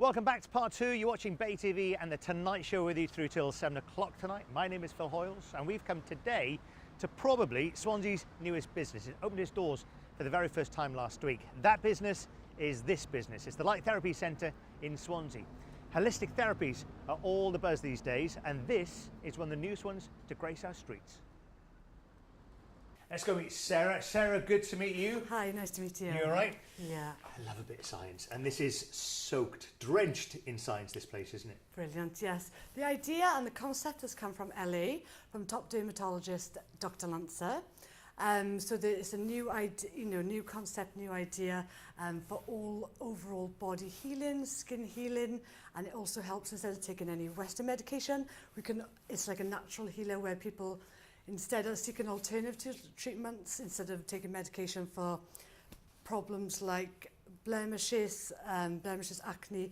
Welcome back to part two. You're watching Bay TV and the Tonight Show with you through till 7 o'clock tonight. My name is Phil Hoyles and we've come today to probably Swansea's newest business. It opened its doors for the very first time last week. That business is this business. It's the Light Therapy Centre in Swansea. Holistic therapies are all the buzz these days, and this is one of the newest ones to grace our streets. Let's go meet Sarah. Sarah, good to meet you. Hi, nice to meet you. You all right? Yeah. I love a bit of science, and this is soaked, drenched in science, this place, isn't it? Brilliant, yes. The idea and the concept has come from LA, from top dermatologist Dr. Lancer. So it's a new idea, new concept, new idea for all overall body healing, skin healing, and it also helps instead of taking any Western medication. It's like a natural healer where people instead are seeking alternative treatments instead of taking medication for problems like blemishes, acne,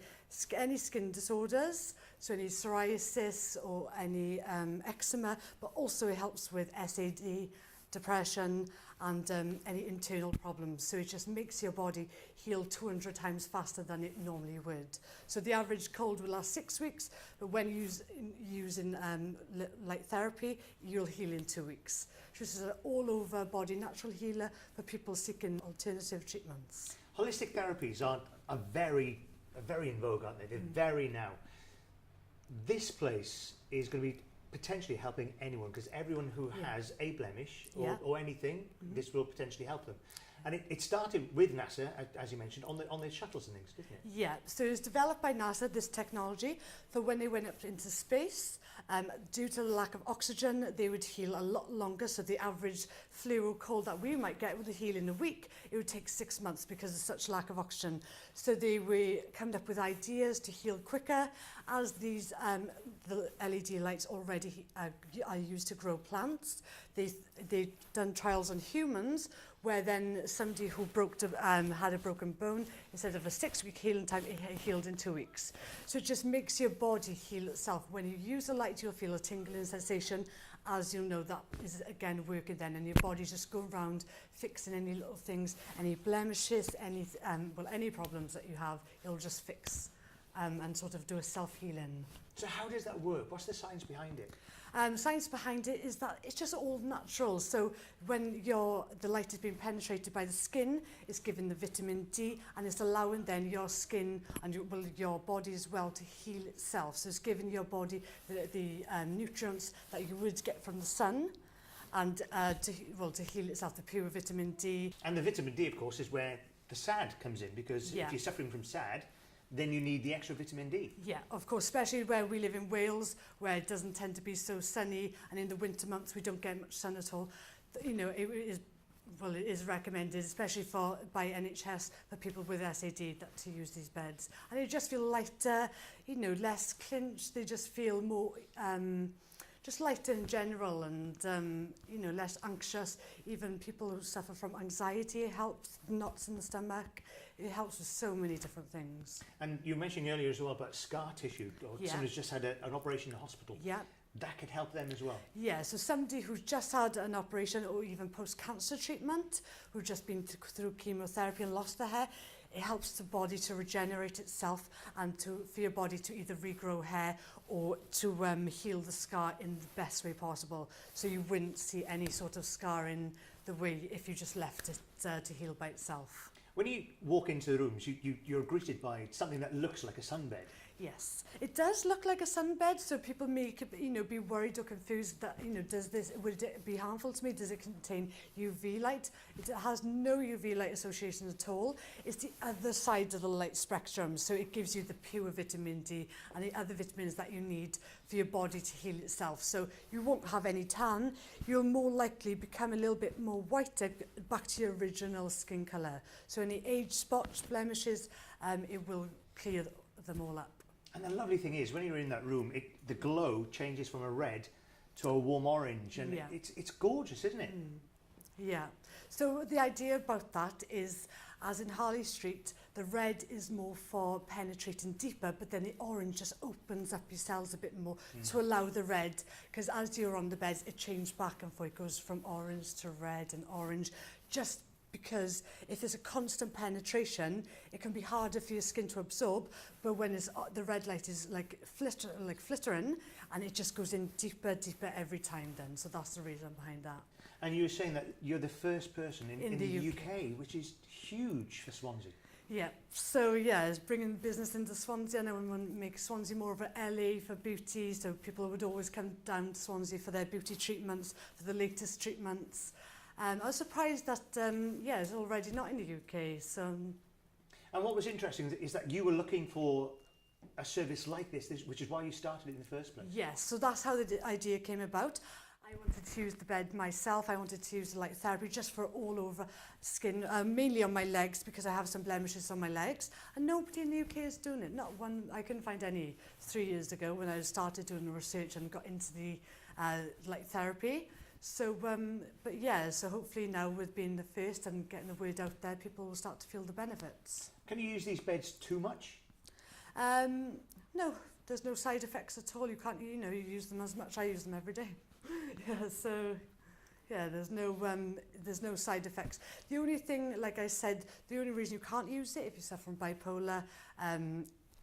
any skin disorders, so any psoriasis or any eczema, but also it helps with SAD, depression and any internal problems. So it just makes your body heal 200 times faster than it normally would. So the average cold will last 6 weeks, but when using light therapy, you'll heal in 2 weeks. So this is an all-over body natural healer for people seeking alternative treatments. Holistic therapies are very in vogue, aren't they? They're very now. This place is going to be potentially helping anyone, because everyone who has a blemish or anything, this will potentially help them. And it started with NASA, as you mentioned, on the shuttles and things, didn't it? Yeah, so it was developed by NASA, this technology, for when they went up into space. Due to the lack of oxygen, they would heal a lot longer. So the average flu or cold that we might get would heal in a week. It would take 6 months because of such lack of oxygen. So they were coming up with ideas to heal quicker, as these the LED lights already are used to grow plants. They've done trials on humans, where then somebody who had a broken bone, instead of a 6-week healing time, it healed in 2 weeks. So it just makes your body heal itself. When you use the light, you'll feel a tingling sensation. As you know, that is again working then, and your body just go around fixing any little things, any blemishes, any problems that you have, it'll just fix and sort of do a self-healing. So how does that work? What's the science behind it? Science behind it is that it's just all natural. So when the light is being penetrated by the skin, it's giving the vitamin D, and it's allowing then your skin and your body as well to heal itself. So it's giving your body the nutrients that you would get from the sun, and to heal itself, the pure vitamin D. And the vitamin D, of course, is where the SAD comes in, because if you're suffering from SAD, then you need the extra vitamin D. Yeah, of course, especially where we live in Wales, where it doesn't tend to be so sunny, and in the winter months we don't get much sun at all. You know, it is recommended, especially by NHS, for people with SAD to use these beds. And they just feel lighter, less clinched. They just feel more just lighter in general, and less anxious. Even people who suffer from anxiety, it helps. Knots in the stomach, it helps with so many different things. And you mentioned earlier as well about scar tissue, or someone who's just had an operation in the hospital. Yeah. That could help them as well. Yeah, so somebody who's just had an operation, or even post-cancer treatment, who've just been through chemotherapy and lost their hair, it helps the body to regenerate itself, and for your body to either regrow hair or to heal the scar in the best way possible. So you wouldn't see any sort of scarring the way if you just left it to heal by itself. When you walk into the rooms, you're greeted by something that looks like a sunbed. Yes, it does look like a sunbed, so people may be worried or confused that would it be harmful to me? Does it contain UV light? It has no UV light association at all. It's the other side of the light spectrum, so it gives you the pure vitamin D and the other vitamins that you need for your body to heal itself. So you won't have any tan. You'll more likely become a little bit more whiter, back to your original skin colour. So any age spots, blemishes, it will clear them all up. And the lovely thing is, when you're in that room, the glow changes from a red to a warm orange, and it's gorgeous, isn't it? Yeah. So the idea about that is, as in Harley Street, the red is more for penetrating deeper, but then the orange just opens up your cells a bit more to allow the red, because as you're on the beds, it changes back and forth. It goes from orange to red and orange, just because if there's a constant penetration, it can be harder for your skin to absorb, but when it's, the red light is like flittering, and it just goes in deeper every time then. So that's the reason behind that. And you were saying that you're the first person in the UK. UK, which is huge for Swansea. Yeah, so yeah, it's bringing business into Swansea, and I want to make Swansea more of an LA for beauty, so people would always come down to Swansea for their beauty treatments, for the latest treatments. I was surprised that, yeah, it's already not in the UK, so... And what was interesting is that you were looking for a service like this, which is why you started it in the first place. Yes, so that's how the idea came about. I wanted to use the bed myself. I wanted to use the light therapy just for all over skin, mainly on my legs, because I have some blemishes on my legs. And nobody in the UK is doing it. Not one. I couldn't find any 3 years ago when I started doing the research and got into the light therapy. So, but yeah, so hopefully now with being the first and getting the word out there, people will start to feel the benefits. Can you use these beds too much? No, there's no side effects at all. You can't, you know, you use them as much. I use them every day. Yeah, so yeah, there's no side effects. The only thing, like I said, the only reason you can't use it if you suffer from bipolar,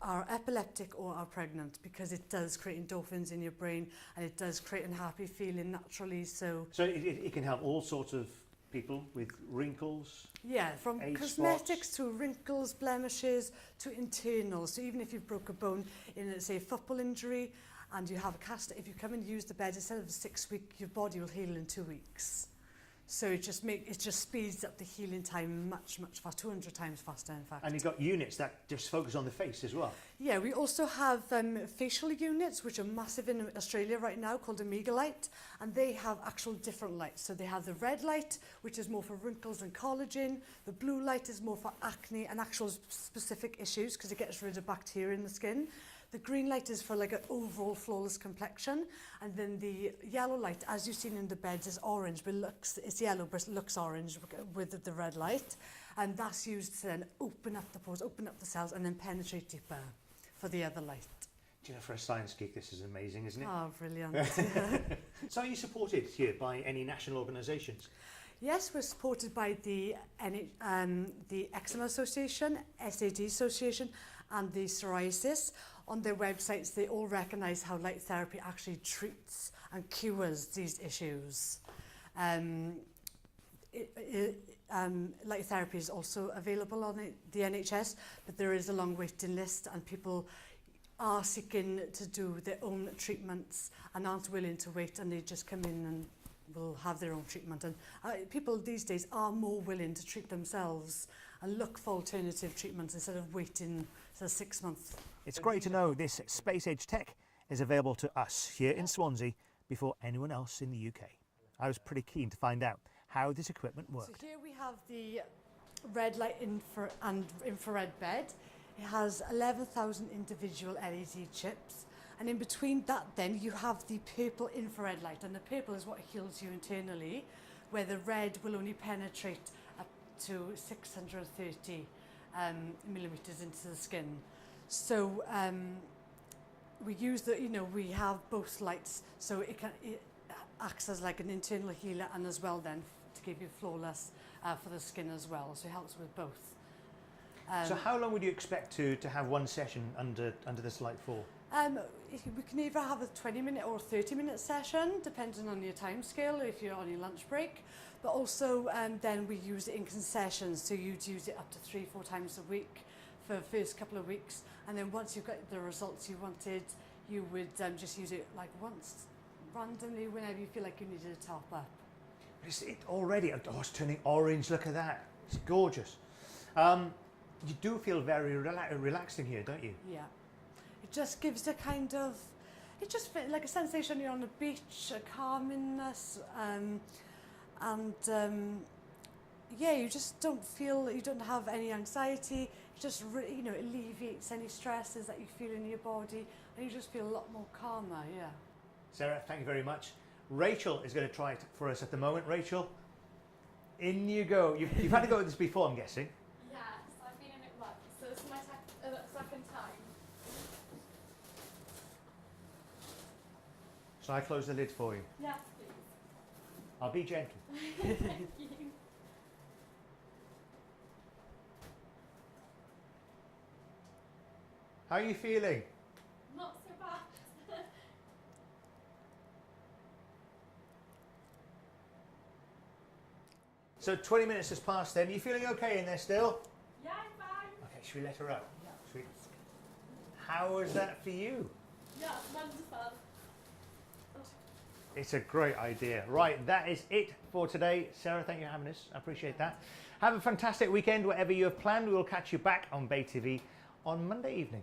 are epileptic or are pregnant, because it does create endorphins in your brain and it does create a happy feeling naturally. So it can help all sorts of people with wrinkles. yeah, from age cosmetics spots. to wrinkles, blemishes, to internal. So even if you broke a bone in, say, a football injury, and you have a cast, if you come and use the bed, instead of 6 weeks, your body will heal in 2 weeks. So it just speeds up the healing time much faster, 200 times faster, in fact. And you've got units that just focus on the face as well. Yeah, we also have facial units, which are massive in Australia right now, called Omega Light, and they have actual different lights. So they have the red light, which is more for wrinkles and collagen. The blue light is more for acne and actual specific issues, because it gets rid of bacteria in the skin. The green light is for like an overall flawless complexion, and then the yellow light, as you've seen in the beds, is orange, but it's yellow, but it looks orange with the red light, and that's used to then open up the pores, open up the cells, and then penetrate deeper for the other light. Do you know, for a science geek, this is amazing, isn't it? Oh, brilliant. So are you supported here by any national organisations? Yes, we're supported by the Eczema Association, SAD Association, and the Psoriasis. On their websites, they all recognise how light therapy actually treats and cures these issues. Light therapy is also available on the NHS, but there is a long waiting list, and people are seeking to do their own treatments and aren't willing to wait, and they just come in and will have their own treatment. And people these days are more willing to treat themselves and look for alternative treatments instead of waiting 6 months. It's great to know this space-age tech is available to us here in Swansea before anyone else in the UK. I was pretty keen to find out how this equipment worked. So here we have the red light and infrared bed. It has 11,000 individual LED chips. And in between that then you have the purple infrared light, and the purple is what heals you internally, where the red will only penetrate up to 630 millimeters into the skin. So we use we have both lights, so it acts as like an internal healer, and as well then to give you flawless for the skin as well. So it helps with both. So how long would you expect to have one session under this light for? We can either have a 20-minute or 30-minute session, depending on your time scale, if you're on your lunch break. But also then we use it in concessions, so you'd use it up to 3-4 times a week for the first couple of weeks. And then once you've got the results you wanted, you would just use it like once, randomly, whenever you feel like you needed a top up. It's already, it's turning orange, look at that. It's gorgeous. You do feel very relaxed in here, don't you? Yeah. It just gives a kind of, it just feels like a sensation you're on a beach, a calmingness, yeah, you just don't feel, you don't have any anxiety. It just, alleviates any stresses that you feel in your body, and you just feel a lot more calmer, yeah. Sarah, thank you very much. Rachel is going to try it for us at the moment. Rachel, in you go. You've had to go with this before, I'm guessing. Yes, I've been in it once, so this is my second time. Shall I close the lid for you? Yes, please. I'll be gentle. Thank you. How are you feeling? Not so bad. So 20 minutes has passed then. Are you feeling okay in there still? Yeah, I'm fine. Okay, should we let her out? Should we? How was that for you? Yeah, wonderful. It's a great idea. Right, that is it for today. Sarah, thank you for having us. I appreciate that. Have a fantastic weekend, whatever you have planned. We will catch you back on Bay TV on Monday evening.